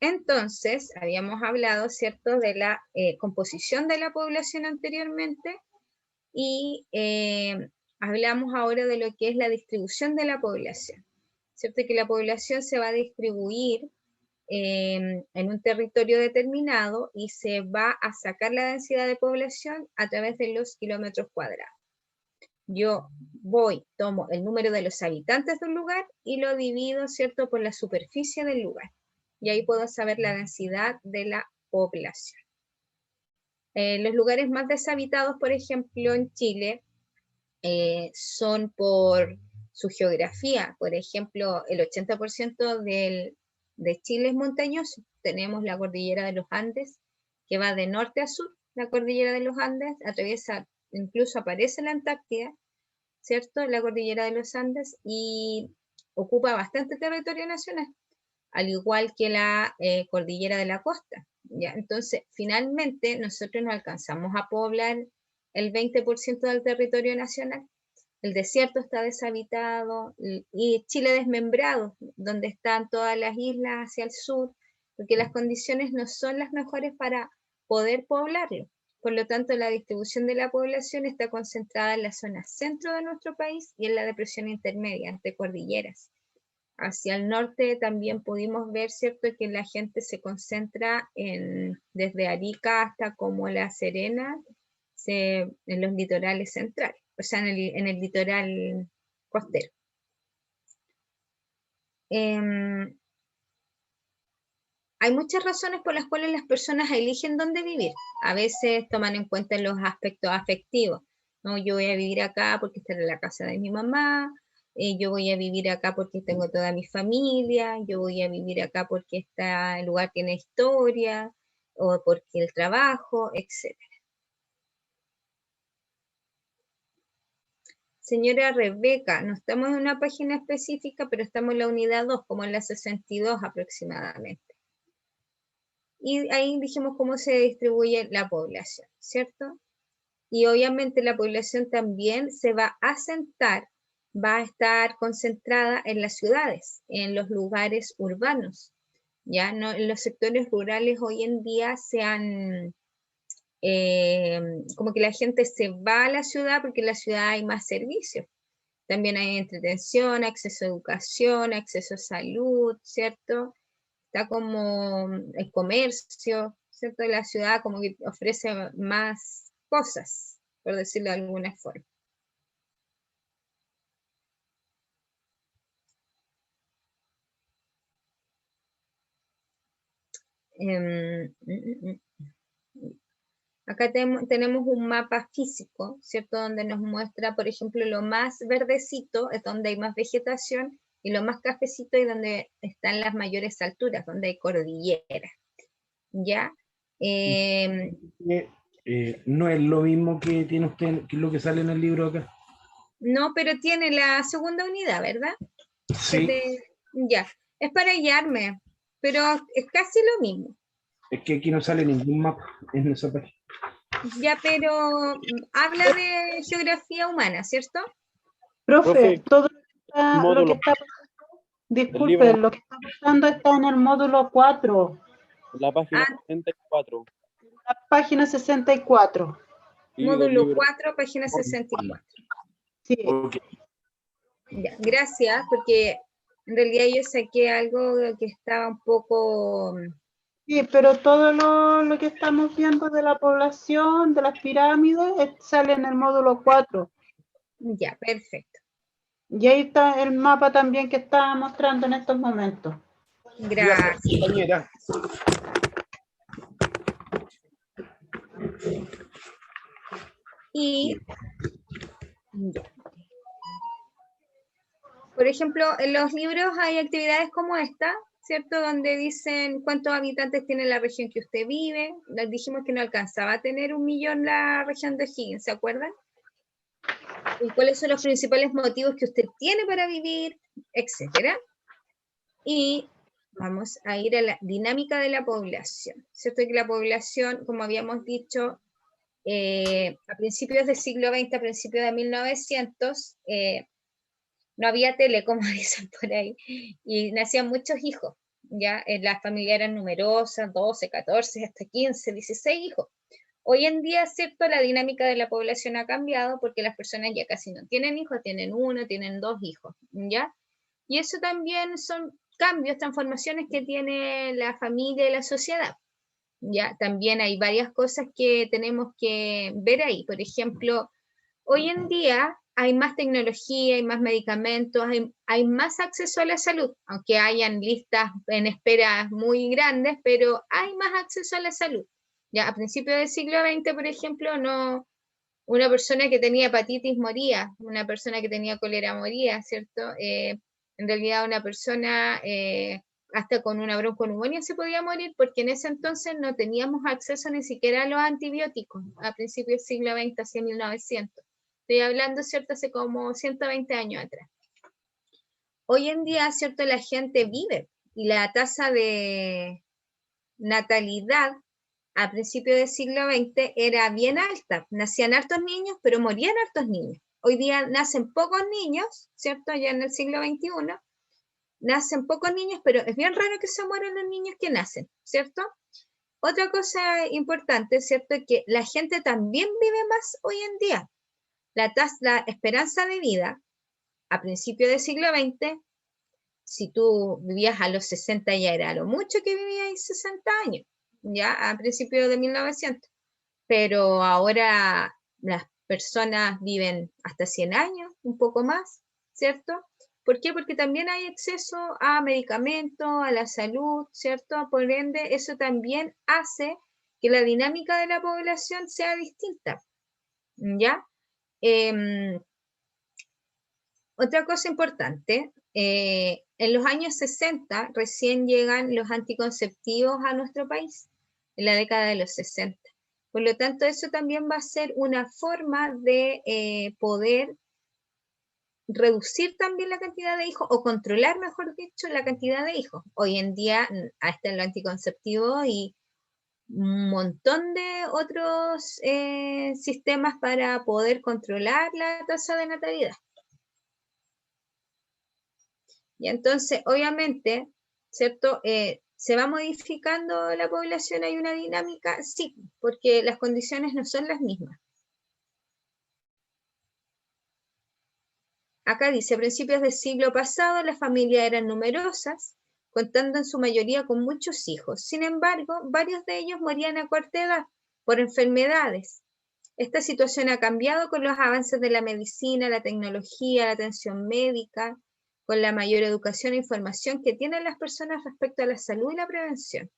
Entonces, habíamos hablado, ¿cierto?, de la composición de la población anteriormente y hablamos ahora de lo que es la distribución de la población, ¿cierto? Que la población se va a distribuir en un territorio determinado y se va a sacar la densidad de población a través de los kilómetros cuadrados. Yo tomo el número de los habitantes de un lugar y lo divido, ¿cierto?, por la superficie del lugar. Y ahí puedo saber la densidad de la población. Los lugares más deshabitados, por ejemplo, en Chile, son por su geografía. Por ejemplo, el 80% de Chile es montañoso. Tenemos la cordillera de los Andes, que va de norte a sur, la cordillera de los Andes, atraviesa, incluso aparece la Antártida, ¿cierto? La cordillera de los Andes, y ocupa bastante territorio nacional, al igual que la cordillera de la costa, ¿ya? Entonces, finalmente, nosotros no alcanzamos a poblar el 20% del territorio nacional. El desierto está deshabitado y Chile desmembrado, donde están todas las islas hacia el sur, porque las condiciones no son las mejores para poder poblarlo. Por lo tanto, la distribución de la población está concentrada en la zona centro de nuestro país y en la depresión intermedia, entre cordilleras. Hacia el norte también pudimos ver, ¿cierto?, que la gente se concentra desde Arica hasta como La Serena, en los litorales centrales, o sea, en el litoral costero. Hay muchas razones por las cuales las personas eligen dónde vivir. A veces toman en cuenta los aspectos afectivos. No, yo voy a vivir acá porque esta es la casa de mi mamá, yo voy a vivir acá porque tengo toda mi familia, yo voy a vivir acá porque el lugar tiene historia, o porque el trabajo, etc. Señora Rebeca, no estamos en una página específica, pero estamos en la unidad 2, como en la 62 aproximadamente. Y ahí dijimos cómo se distribuye la población, ¿cierto? Y obviamente la población también se va a asentar, va a estar concentrada en las ciudades, en los lugares urbanos. Ya no, en los sectores rurales hoy en día como que la gente se va a la ciudad porque en la ciudad hay más servicios. También hay entretención, acceso a educación, acceso a salud, ¿cierto? Está como el comercio, ¿cierto? La ciudad como que ofrece más cosas, por decirlo de alguna forma. Acá tenemos un mapa físico, ¿cierto? Donde nos muestra, por ejemplo, lo más verdecito es donde hay más vegetación y lo más cafecito es donde están las mayores alturas, donde hay cordillera. ¿Ya? No es lo mismo que tiene usted, que lo que sale en el libro acá. No, pero tiene la segunda unidad, ¿verdad? Sí. Ya, es para guiarme, pero es casi lo mismo. Es que aquí no sale ningún mapa en esa página. Ya, pero habla de geografía humana, ¿cierto? Profe, todo lo que está, disculpe, lo que está pasando está en el módulo 4. La página 64. La página 64. Módulo 4, página 64. Sí. Okay. Ya, gracias, porque en realidad yo saqué algo que estaba un poco... Sí, pero todo lo que estamos viendo de la población, de las pirámides, sale en el módulo 4. Ya, perfecto. Y ahí está el mapa también que estaba mostrando en estos momentos. Gracias. Compañera. Y, por ejemplo, en los libros hay actividades como esta, ¿cierto? Donde dicen cuántos habitantes tiene la región que usted vive. Les dijimos que no alcanzaba a tener 1 millón la región de O'Higgins, ¿se acuerdan? Y cuáles son los principales motivos que usted tiene para vivir, etcétera. Y vamos a ir a la dinámica de la población, ¿cierto? Que la población, como habíamos dicho, a principios del siglo XX, a principios de 1900, no había tele, como dicen por ahí, y nacían muchos hijos, ya las familias eran numerosas, 12, 14, hasta 15, 16 hijos. Hoy en día, ¿cierto? La dinámica de la población ha cambiado porque las personas ya casi no tienen hijos, tienen uno, tienen dos hijos, ¿ya? Y eso también son cambios, transformaciones que tiene la familia y la sociedad. Ya, también hay varias cosas que tenemos que ver ahí. Por ejemplo, hoy en día hay más tecnología, hay más medicamentos, hay más acceso a la salud, aunque hayan listas en espera muy grandes, pero hay más acceso a la salud. Ya a principios del siglo XX, por ejemplo, no, una persona que tenía hepatitis moría, una persona que tenía cólera moría, ¿cierto? En realidad una persona hasta con una bronconeumonía se podía morir porque en ese entonces no teníamos acceso ni siquiera a los antibióticos, a principios del siglo XX, hacia 1900. Estoy hablando, ¿cierto?, hace como 120 años atrás. Hoy en día, ¿cierto?, la gente vive y la tasa de natalidad a principios del siglo XX era bien alta. Nacían hartos niños, pero morían hartos niños. Hoy día nacen pocos niños, ¿cierto?, ya en el siglo XXI, nacen pocos niños, pero es bien raro que se mueran los niños que nacen, ¿cierto? Otra cosa importante, ¿cierto?, es que la gente también vive más hoy en día. La esperanza de vida a principios del siglo XX, si tú vivías a los 60 ya era lo mucho que vivías 60 años, ya a principios de 1900. Pero ahora las personas viven hasta 100 años, un poco más, ¿cierto? ¿Por qué? Porque también hay acceso a medicamentos, a la salud, ¿cierto? Por ende, eso también hace que la dinámica de la población sea distinta, ¿ya? Otra cosa importante, en los años 60 recién llegan los anticonceptivos a nuestro país, en la década de los 60. Por lo tanto, eso también va a ser una forma de poder reducir también la cantidad de hijos o controlar, mejor dicho, la cantidad de hijos. Hoy en día está en los anticonceptivos y un montón de otros sistemas para poder controlar la tasa de natalidad. Y entonces, obviamente, ¿cierto? ¿Se va modificando la población? ¿Hay una dinámica? Sí, porque las condiciones no son las mismas. Acá dice, a principios del siglo pasado las familias eran numerosas, contando en su mayoría con muchos hijos. Sin embargo, varios de ellos morían a corta edad por enfermedades. Esta situación ha cambiado con los avances de la medicina, la tecnología, la atención médica, con la mayor educación e información que tienen las personas respecto a la salud y la prevención.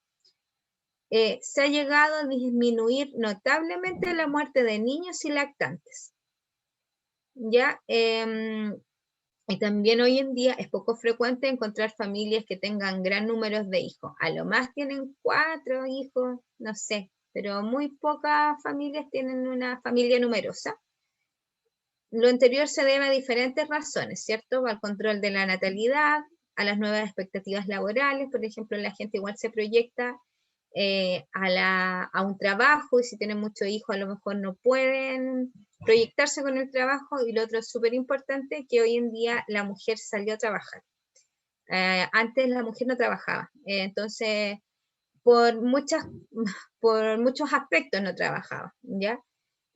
Se ha llegado a disminuir notablemente la muerte de niños y lactantes. ¿Ya? Y también hoy en día es poco frecuente encontrar familias que tengan gran número de hijos. A lo más tienen 4 hijos, no sé, pero muy pocas familias tienen una familia numerosa. Lo anterior se debe a diferentes razones, ¿cierto? Al control de la natalidad, a las nuevas expectativas laborales, por ejemplo, la gente igual se proyecta a un trabajo y si tienen muchos hijos a lo mejor no pueden proyectarse con el trabajo. Y lo otro es súper importante, que hoy en día la mujer salió a trabajar. Antes la mujer no trabajaba, entonces por muchos aspectos no trabajaba, ¿ya?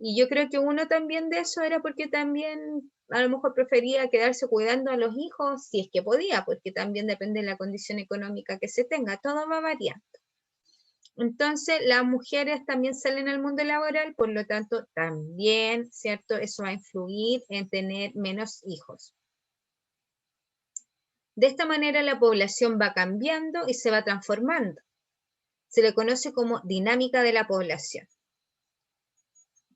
Y yo creo que uno también de eso era porque también a lo mejor prefería quedarse cuidando a los hijos si es que podía, porque también depende de la condición económica que se tenga, todo va variando. Entonces, las mujeres también salen al mundo laboral, por lo tanto, también, ¿cierto? Eso va a influir en tener menos hijos. De esta manera, la población va cambiando y se va transformando. Se le conoce como dinámica de la población.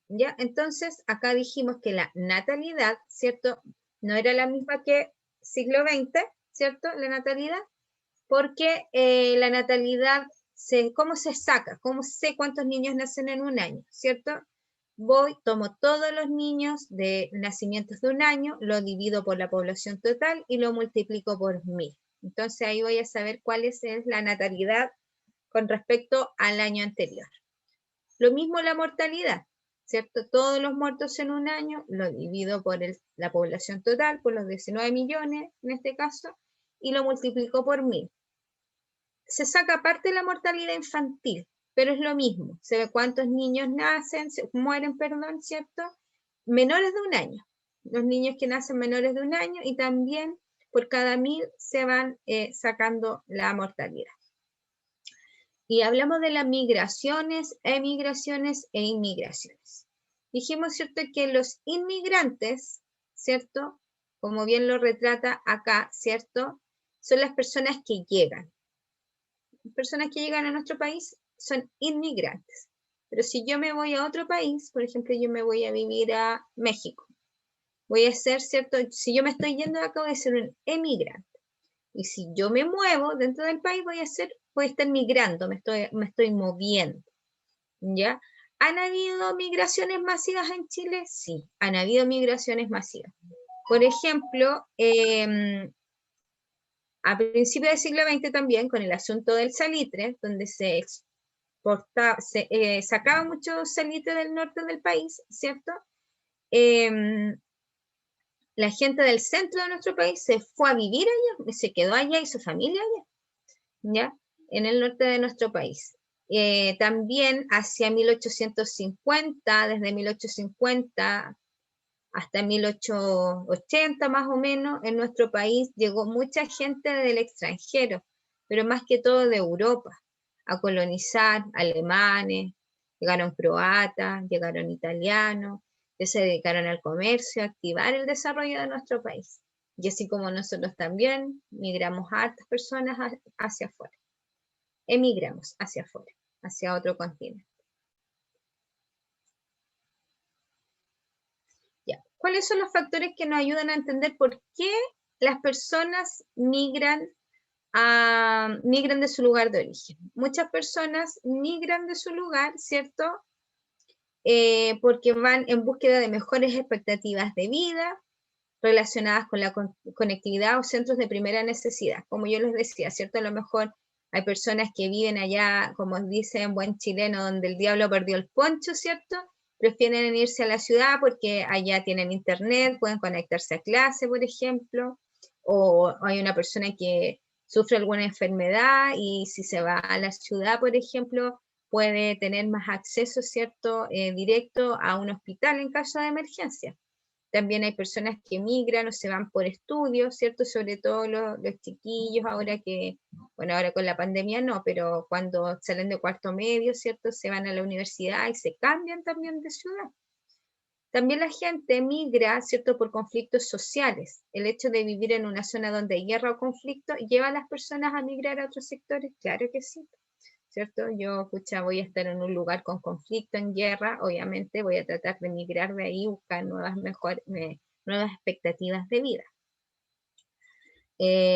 ¿Ya? Entonces, acá dijimos que la natalidad, ¿cierto? No era la misma que siglo XX, ¿cierto? La natalidad, porque la natalidad, ¿cómo se saca? ¿Cómo sé cuántos niños nacen en un año? ¿Cierto? Tomo todos los niños de nacimientos de un año, lo divido por la población total y lo multiplico por 1000. Entonces ahí voy a saber cuál es la natalidad con respecto al año anterior. Lo mismo la mortalidad, ¿cierto? Todos los muertos en un año lo divido por la población total, por los 19 millones en este caso, y lo multiplico por 1000. se saca aparte la mortalidad infantil, pero es lo mismo. Se ve cuántos niños nacen, mueren, perdón, ¿cierto? Menores de 1 año. Los niños que nacen menores de 1 año y también por cada 1000 se van sacando la mortalidad. Y hablamos de las migraciones, emigraciones e inmigraciones. Dijimos, ¿cierto?, que los inmigrantes, ¿cierto?, como bien lo retrata acá, ¿cierto?, son las personas que llegan. Las personas que llegan a nuestro país son inmigrantes. Pero si yo me voy a otro país, por ejemplo, yo me voy a vivir a México, voy a ser, ¿cierto?, si yo me estoy yendo de acá, voy a ser un emigrante. Y si yo me muevo dentro del país, voy a estar migrando, me estoy moviendo, ¿ya? ¿Han habido migraciones masivas en Chile? Sí, han habido migraciones masivas. Por ejemplo, a principios del siglo XX también, con el asunto del salitre, donde se sacaba mucho salitre del norte del país, ¿cierto? La gente del centro de nuestro país se fue a vivir allá, se quedó allá y su familia allá, ¿ya? En el norte de nuestro país. También hacia 1850, desde 1850 hasta 1880 más o menos, en nuestro país llegó mucha gente del extranjero, pero más que todo de Europa, a colonizar, alemanes, llegaron croatas, llegaron italianos, que se dedicaron al comercio, a activar el desarrollo de nuestro país. Y así como nosotros también migramos a hartas personas hacia afuera. Emigramos hacia afuera, hacia otro continente. Ya. ¿Cuáles son los factores que nos ayudan a entender por qué las personas migran de su lugar de origen? Muchas personas migran de su lugar, ¿cierto? Porque van en búsqueda de mejores expectativas de vida relacionadas con la conectividad o centros de primera necesidad. Como yo les decía, ¿cierto? A lo mejor hay personas que viven allá, como dice en buen chileno, donde el diablo perdió el poncho, ¿cierto? Prefieren irse a la ciudad porque allá tienen internet, pueden conectarse a clase, por ejemplo, o hay una persona que sufre alguna enfermedad y si se va a la ciudad, por ejemplo, puede tener más acceso, ¿cierto?, directo a un hospital en caso de emergencia. También hay personas que migran o se van por estudios, ¿cierto? Sobre todo los chiquillos, ahora con la pandemia no, pero cuando salen de cuarto medio, ¿cierto? Se van a la universidad y se cambian también de ciudad. También la gente migra, ¿cierto?, por conflictos sociales. El hecho de vivir en una zona donde hay guerra o conflicto lleva a las personas a migrar a otros sectores, claro que sí. ¿Cierto? Yo, voy a estar en un lugar con conflicto, en guerra, obviamente voy a tratar de migrar de ahí, buscar nuevas expectativas de vida.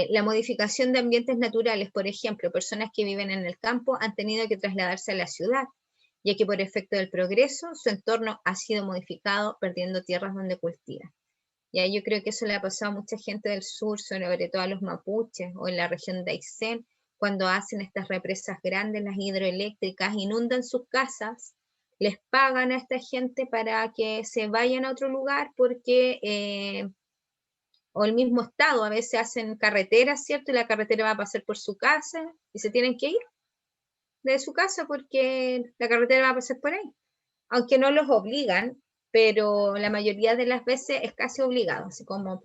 La modificación de ambientes naturales, por ejemplo, personas que viven en el campo han tenido que trasladarse a la ciudad, ya que por efecto del progreso su entorno ha sido modificado, perdiendo tierras donde cultivan. Ya yo creo que eso le ha pasado a mucha gente del sur, sobre todo a los mapuches o en la región de Aysén, cuando hacen estas represas grandes, las hidroeléctricas, inundan sus casas, les pagan a esta gente para que se vayan a otro lugar porque, o el mismo estado, a veces hacen carreteras, ¿cierto? Y la carretera va a pasar por su casa y se tienen que ir de su casa porque la carretera va a pasar por ahí. Aunque no los obligan, pero la mayoría de las veces es casi obligado, así como,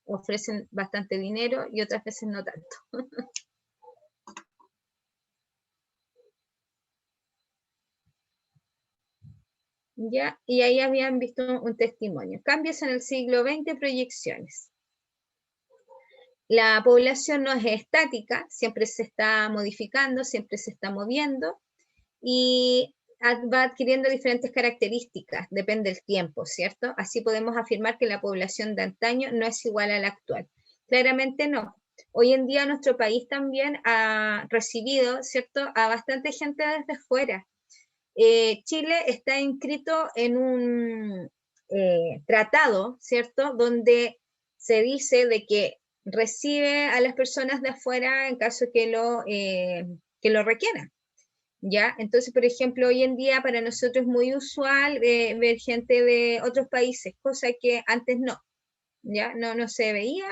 ofrecen bastante dinero y otras veces no tanto. ¿Ya? Y ahí habían visto un testimonio. Cambios en el siglo XX, proyecciones. La población no es estática, siempre se está modificando, siempre se está moviendo y va adquiriendo diferentes características, depende del tiempo, ¿cierto? Así podemos afirmar que la población de antaño no es igual a la actual. Claramente no. Hoy en día nuestro país también ha recibido, ¿cierto?, a bastante gente desde fuera. Chile está inscrito en un tratado, ¿cierto?, donde se dice de que recibe a las personas de afuera en caso que lo requieran. ¿Ya? Entonces, por ejemplo, hoy en día para nosotros es muy usual ver gente de otros países, cosa que antes no, ¿ya? No se veía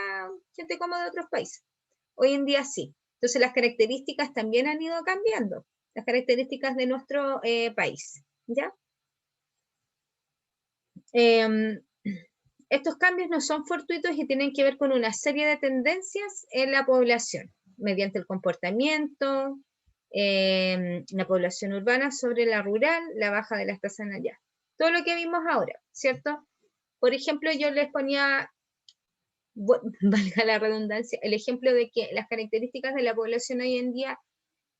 gente como de otros países. Hoy en día sí. Entonces las características también han ido cambiando, las características de nuestro país, ¿ya? Estos cambios no son fortuitos y tienen que ver con una serie de tendencias en la población, mediante el comportamiento, la población urbana sobre la rural, la baja de las tasas en allá. Todo lo que vimos ahora, ¿cierto? Por ejemplo, yo les ponía, valga la redundancia, el ejemplo de que las características de la población hoy en día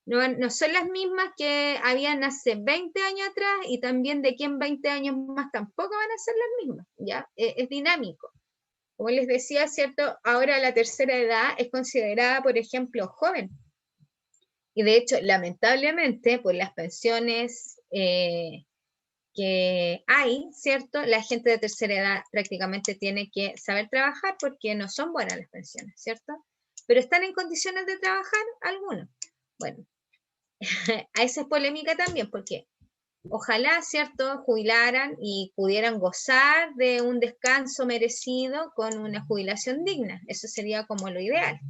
no son las mismas que habían hace 20 años atrás, y también de que en 20 años más tampoco van a ser las mismas, ¿ya? Es dinámico. Como les decía, ¿cierto? Ahora la tercera edad es considerada, por ejemplo, joven. Y de hecho, lamentablemente, por las pensiones que hay, ¿cierto? La gente de tercera edad prácticamente tiene que saber trabajar porque no son buenas las pensiones, ¿cierto? Pero están en condiciones de trabajar algunos. Bueno, a esa es polémica también, porque ojalá, ¿cierto?, jubilaran y pudieran gozar de un descanso merecido con una jubilación digna. Eso sería como lo ideal.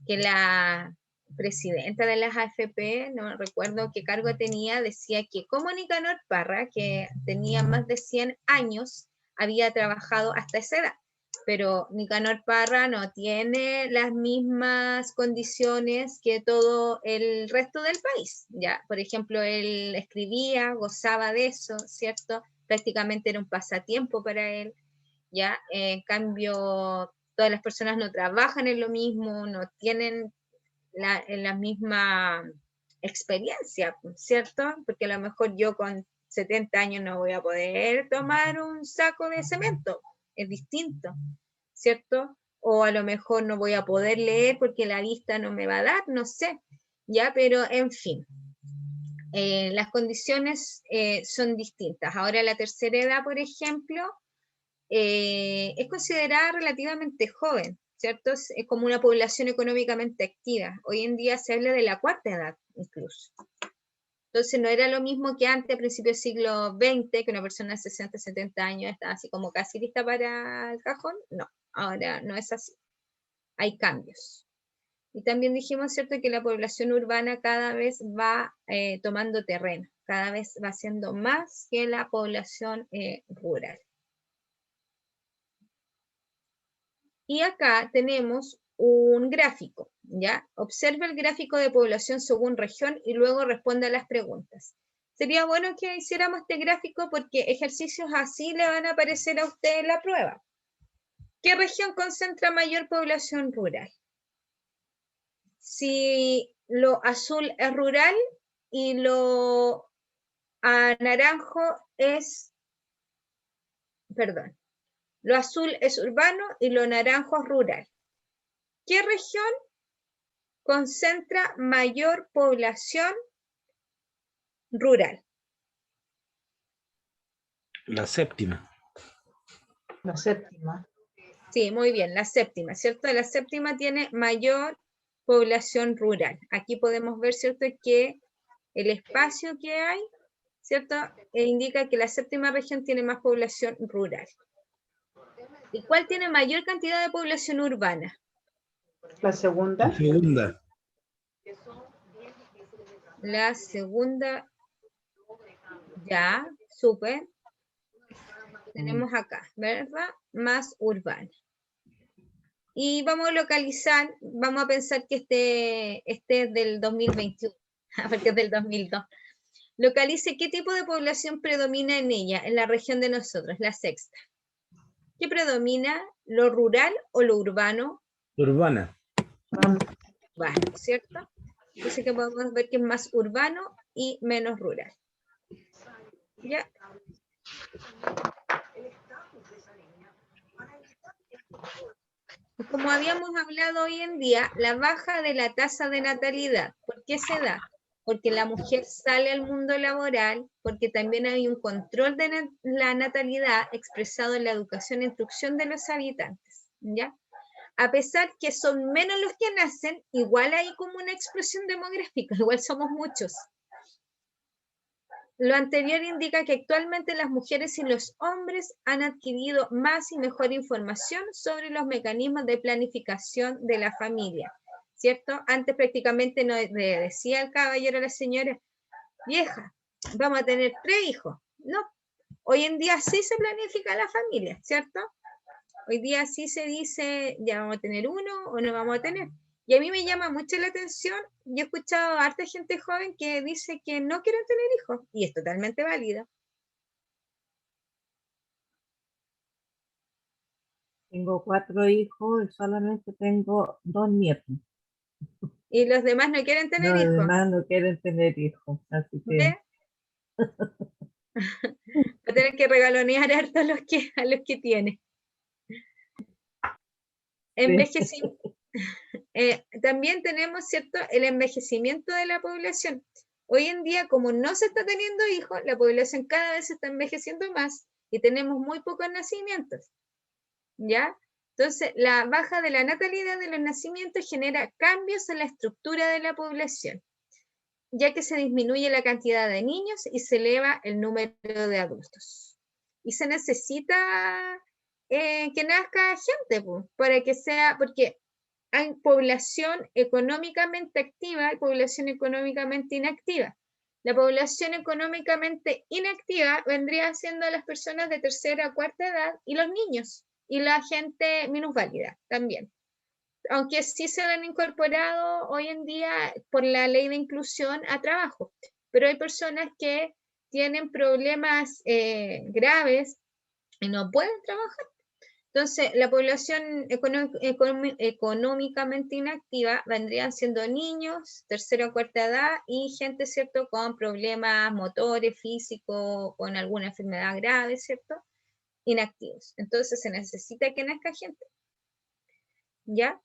Que la presidenta de las AFP, no recuerdo qué cargo tenía, decía que como Nicanor Parra, que tenía más de 100 años, había trabajado hasta esa edad. Pero Nicanor Parra no tiene las mismas condiciones que todo el resto del país, ¿ya? Por ejemplo, él escribía, gozaba de eso, ¿cierto? Prácticamente era un pasatiempo para él, ¿ya? En cambio, todas las personas no trabajan en lo mismo, no tienen la misma experiencia, ¿cierto? Porque a lo mejor yo con 70 años no voy a poder tomar un saco de cemento, es distinto, ¿cierto? O a lo mejor no voy a poder leer porque la vista no me va a dar, no sé, ¿ya? Pero en fin, las condiciones son distintas. Ahora la tercera edad, por ejemplo, es considerada relativamente joven, ¿cierto? Es como una población económicamente activa. Hoy en día se habla de la cuarta edad, incluso. Entonces no era lo mismo que antes, a principios del siglo XX, que una persona de 60, 70 años estaba así como casi lista para el cajón. No, ahora no es así. Hay cambios. Y también dijimos, ¿cierto?, que la población urbana cada vez va tomando terreno, cada vez va siendo más que la población rural. Y acá tenemos un gráfico, ¿ya? Observa el gráfico de población según región y luego responde a las preguntas. Sería bueno que hiciéramos este gráfico porque ejercicios así le van a aparecer a usted en la prueba. ¿Qué región concentra mayor población rural? Si lo azul es rural y lo naranjo es, perdón, lo azul es urbano y lo naranjo es rural. ¿Qué región concentra mayor población rural? La séptima. La séptima. Sí, muy bien, la séptima, ¿cierto? La séptima tiene mayor población rural. Aquí podemos ver, ¿cierto?, que el espacio que hay, ¿cierto?, indica que la séptima región tiene más población rural. ¿Y cuál tiene mayor cantidad de población urbana? La segunda. La segunda. La segunda, ya, súper. Tenemos acá, ¿verdad? Más urbana. Y vamos a localizar, vamos a pensar que este es del 2021, porque es del 2002. Localice qué tipo de población predomina en ella, en la región de nosotros, la sexta. ¿Qué predomina, lo rural o lo urbano? Urbana. Urbano, ¿cierto? Entonces que podemos ver que es más urbano y menos rural. ¿Ya? Como habíamos hablado hoy en día, la baja de la tasa de natalidad, ¿por qué se da? Porque la mujer sale al mundo laboral, porque también hay un control de la natalidad expresado en la educación e instrucción de los habitantes, ¿ya? A pesar que son menos los que nacen, igual hay como una explosión demográfica, igual somos muchos. Lo anterior indica que actualmente las mujeres y los hombres han adquirido más y mejor información sobre los mecanismos de planificación de la familia. ¿cierto? Antes prácticamente no le decía el caballero a la señora, vieja, vamos a tener 3 hijos. No, hoy en día sí se planifica la familia, ¿cierto? Hoy día sí se dice, ya vamos a tener 1 o no vamos a tener. Y a mí me llama mucho la atención, yo he escuchado a harta gente joven que dice que no quieren tener hijos, y es totalmente válido. Tengo 4 hijos y solamente tengo 2 nietos. Y los demás no quieren tener Los hijos. demás no quieren tener hijos, así que ¿Ve? Va a tener que regalonear harto a los que tiene. Envejecimiento. También tenemos, ¿cierto?, el envejecimiento de la población. Hoy en día, como no se está teniendo hijos, la población cada vez se está envejeciendo más y tenemos muy pocos nacimientos, ¿ya? Entonces, la baja de la natalidad de los nacimientos genera cambios en la estructura de la población, ya que se disminuye la cantidad de niños y se eleva el número de adultos. Y se necesita que nazca gente, pues, para que sea, porque hay población económicamente activa y población económicamente inactiva. La población económicamente inactiva vendría siendo las personas de tercera o cuarta edad y los niños y la gente minusválida también. Aunque sí se han incorporado hoy en día por la ley de inclusión a trabajo, pero hay personas que tienen problemas graves y no pueden trabajar. Entonces, la población económicamente inactiva vendrían siendo niños, tercera o cuarta edad y gente, ¿cierto?, con problemas motores, físicos, con alguna enfermedad grave, ¿cierto?, inactivos. Entonces, se necesita que nazca gente, ¿ya?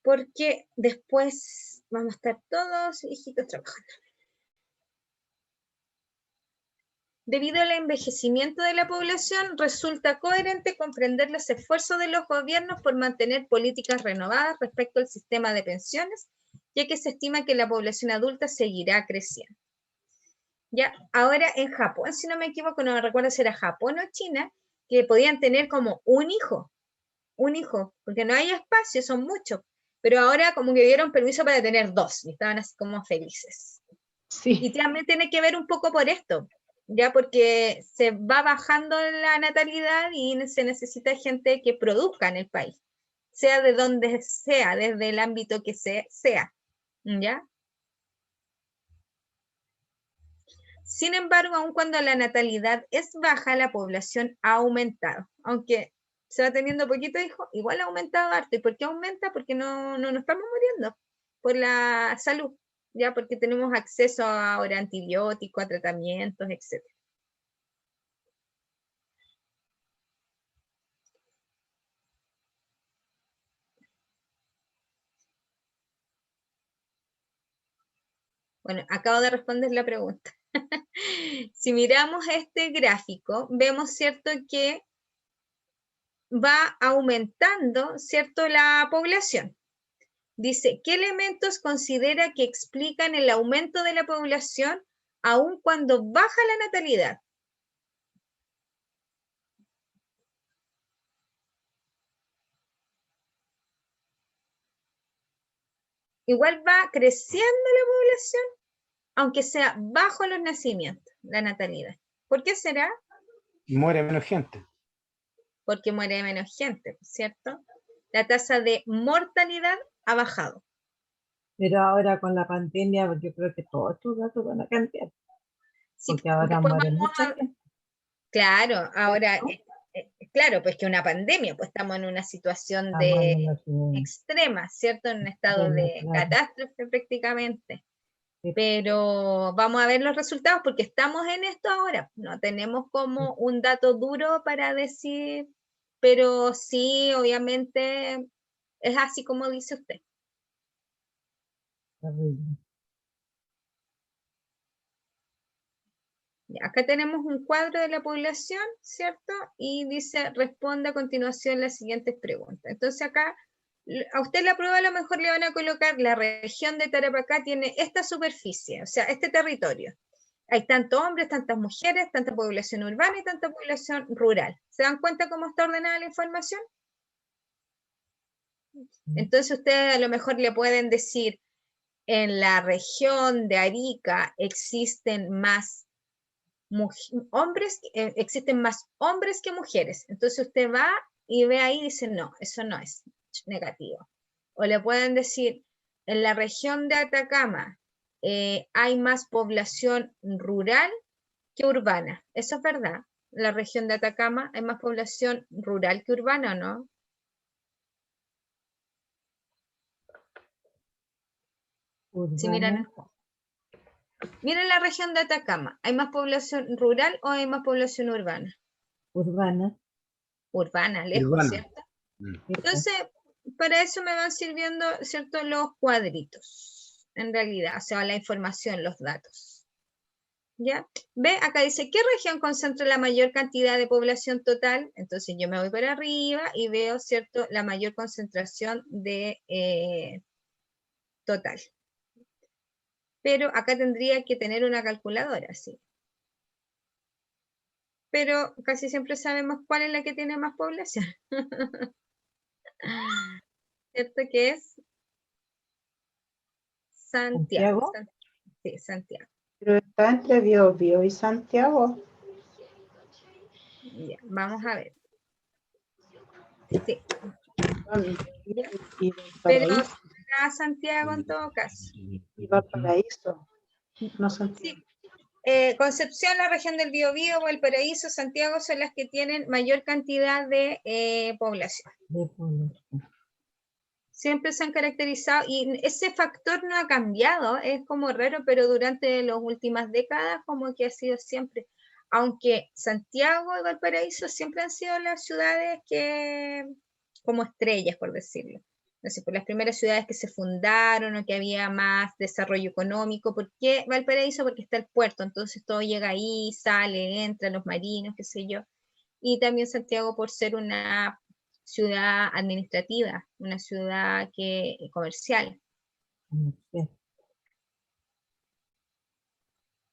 Porque después vamos a estar todos viejitos trabajando. Debido al envejecimiento de la población, resulta coherente comprender los esfuerzos de los gobiernos por mantener políticas renovadas respecto al sistema de pensiones, ya que se estima que la población adulta seguirá creciendo. Ya, ahora en Japón, si no me equivoco, no me recuerdo si era Japón o China, que podían tener como un hijo, porque no hay espacio, son muchos, pero ahora como que dieron permiso para tener 2, y estaban así como felices. Sí. Y también tiene que ver un poco por esto, ya que se va bajando la natalidad y se necesita gente que produzca en el país, sea de donde sea, desde el ámbito que sea, ¿ya? Sin embargo, aun cuando la natalidad es baja, la población ha aumentado, aunque se va teniendo poquito hijos, igual ha aumentado harto. ¿Y por qué aumenta? Porque no nos estamos muriendo por la salud, ya porque tenemos acceso ahora a antibióticos, a tratamientos, etc. Bueno, acabo de responder la pregunta. Si miramos este gráfico, vemos, ¿cierto?, que va aumentando, ¿cierto?, la población. Dice, ¿qué elementos considera que explican el aumento de la población aun cuando baja la natalidad? Igual va creciendo la población, aunque sea bajo los nacimientos, la natalidad. ¿Por qué será? Muere menos gente. Porque muere menos gente, ¿cierto? La tasa de mortalidad ha bajado. pero ahora con la pandemia yo creo que todos estos datos van a cambiar, Sí, porque ahora después muere vamos mucha a... gente. Claro, ahora, ¿No? claro, pues que una pandemia, pues estamos en una situación Estamos en una ciudad extrema, ¿cierto? En un estado extrema, de claro. catástrofe prácticamente. Sí. Pero vamos a ver los resultados porque estamos en esto ahora. No tenemos como un dato duro para decir, pero sí, obviamente, es así como dice usted. Terrible. Acá tenemos un cuadro de la población, ¿cierto? Y dice, responde a continuación las siguientes preguntas. Entonces acá, a usted la prueba a lo mejor le van a colocar, la región de Tarapacá tiene esta superficie, o sea, este territorio. Hay tantos hombres, tantas mujeres, tanta población urbana y tanta población rural. ¿Se dan cuenta cómo está ordenada la información? Entonces ustedes a lo mejor le pueden decir, en la región de Arica existen más hombres, existen más hombres que mujeres. Entonces usted va y ve ahí y dice, no, eso no es negativo. O le pueden decir, en la región de Atacama hay más población rural que urbana. Eso es verdad. En la región de Atacama hay más población rural que urbana, ¿no? Si miran, Urbana, miren la región de Atacama, ¿hay más población rural o hay más población urbana? urbana. Urbana, lejos, Urbana. ¿cierto? Mm. Entonces, para eso me van sirviendo, ¿cierto? Los cuadritos, en realidad, o sea, la información, los datos. ¿Ya? Ve, acá dice, ¿qué región concentra la mayor cantidad de población total? Entonces yo me voy para arriba y veo, ¿cierto? La mayor concentración de total. Pero acá tendría que tener una calculadora, sí. Pero casi siempre sabemos cuál es la que tiene más población. ¿Cierto que es? Santiago. Santiago. Sí, Santiago. Pero está entre Biobío y Santiago. Ya, vamos a ver. Sí, Y pero Valparaíso. será Santiago en todo caso. Y Valparaíso. No Santiago. Sí. Concepción, la región del Biobío, Valparaíso, Santiago son las que tienen mayor cantidad de población. De población. Siempre se han caracterizado y ese factor no ha cambiado, es como raro, pero durante las últimas décadas como que ha sido siempre. Aunque Santiago y Valparaíso siempre han sido las ciudades que, como estrellas, por decirlo. No sé, por las primeras ciudades que se fundaron o que había más desarrollo económico. ¿Por qué Valparaíso? Porque está el puerto, entonces todo llega ahí, sale, entra, los marinos, qué sé yo. Y también Santiago por ser una ciudad administrativa, una ciudad comercial. Sí.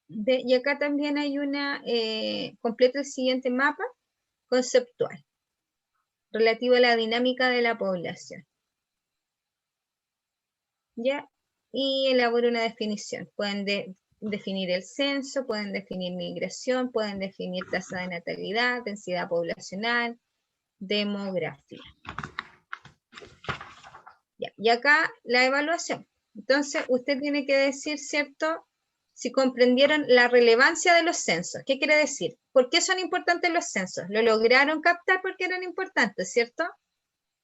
Y acá también hay una, completa el siguiente mapa conceptual relativo a la dinámica de la población. ¿Ya? Y elabora una definición. Pueden definir el censo, pueden definir migración, pueden definir tasa de natalidad, densidad poblacional, demografía. Ya. Y acá la evaluación. Entonces, usted tiene que decir, ¿cierto? Si comprendieron la relevancia de los censos. ¿Qué quiere decir? ¿Por qué son importantes los censos? Lo lograron captar porque eran importantes, ¿cierto?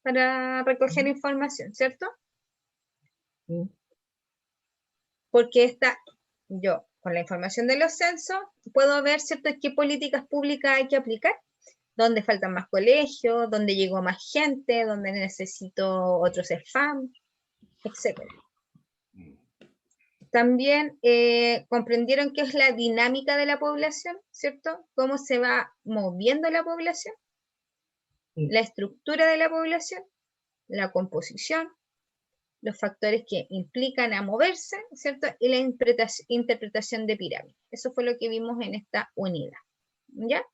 Para recoger información, ¿cierto? Sí. Porque yo, con la información de los censos, puedo ver, ¿cierto?, qué políticas públicas hay que aplicar, dónde faltan más colegios, dónde llegó más gente, dónde necesito otros spam, etc. También comprendieron qué es la dinámica de la población, ¿cierto? Cómo se va moviendo la población, Sí. la estructura de la población, la composición, los factores que implican a moverse, ¿cierto? Y la interpretación de pirámide. Eso fue lo que vimos en esta unidad, ¿ya?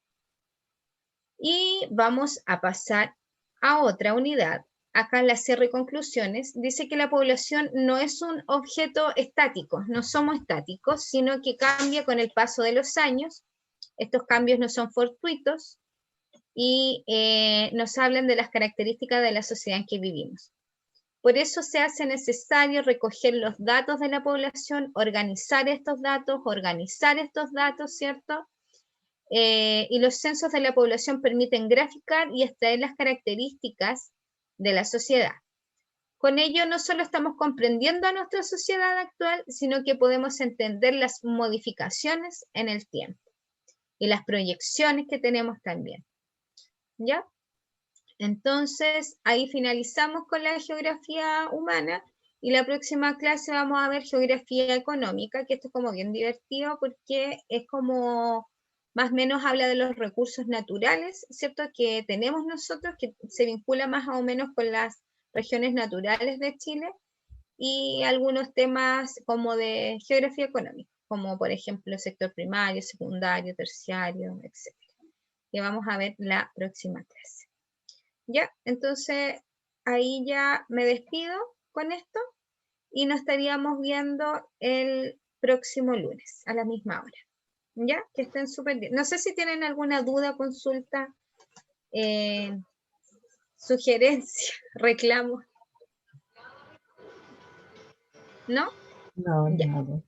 Y vamos a pasar a otra unidad. Acá en la cierre y conclusiones dice que la población no es un objeto estático, no somos estáticos, sino que cambia con el paso de los años. Estos cambios no son fortuitos y nos hablan de las características de la sociedad en que vivimos. Por eso se hace necesario recoger los datos de la población, organizar estos datos, ¿cierto? Y los censos de la población permiten graficar y extraer las características de la sociedad. Con ello no solo estamos comprendiendo a nuestra sociedad actual, sino que podemos entender las modificaciones en el tiempo y las proyecciones que tenemos también. ¿Ya? Entonces, ahí finalizamos con la geografía humana y la próxima clase vamos a ver geografía económica, que esto es como bien divertido porque es como más o menos habla de los recursos naturales, ¿cierto? Que tenemos nosotros, que se vincula más o menos con las regiones naturales de Chile y algunos temas como de geografía económica, como por ejemplo sector primario, secundario, terciario, etc. Que vamos a ver la próxima clase. Ya, entonces ahí ya me despido con esto y nos estaríamos viendo el próximo lunes a la misma hora. ¿Ya? Que estén súper bien. No sé si tienen alguna duda, consulta, sugerencia, reclamo. ¿No? No, Ya. nada.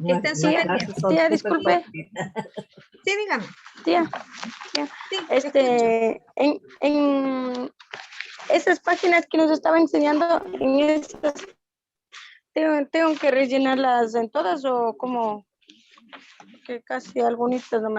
Que estén súper bien. Tía, disculpe. Sí, dígame. Tía, Sí, te escucho. en esas páginas que nos estaba enseñando, en esas, tengo que rellenarlas en todas o como que casi algunas no me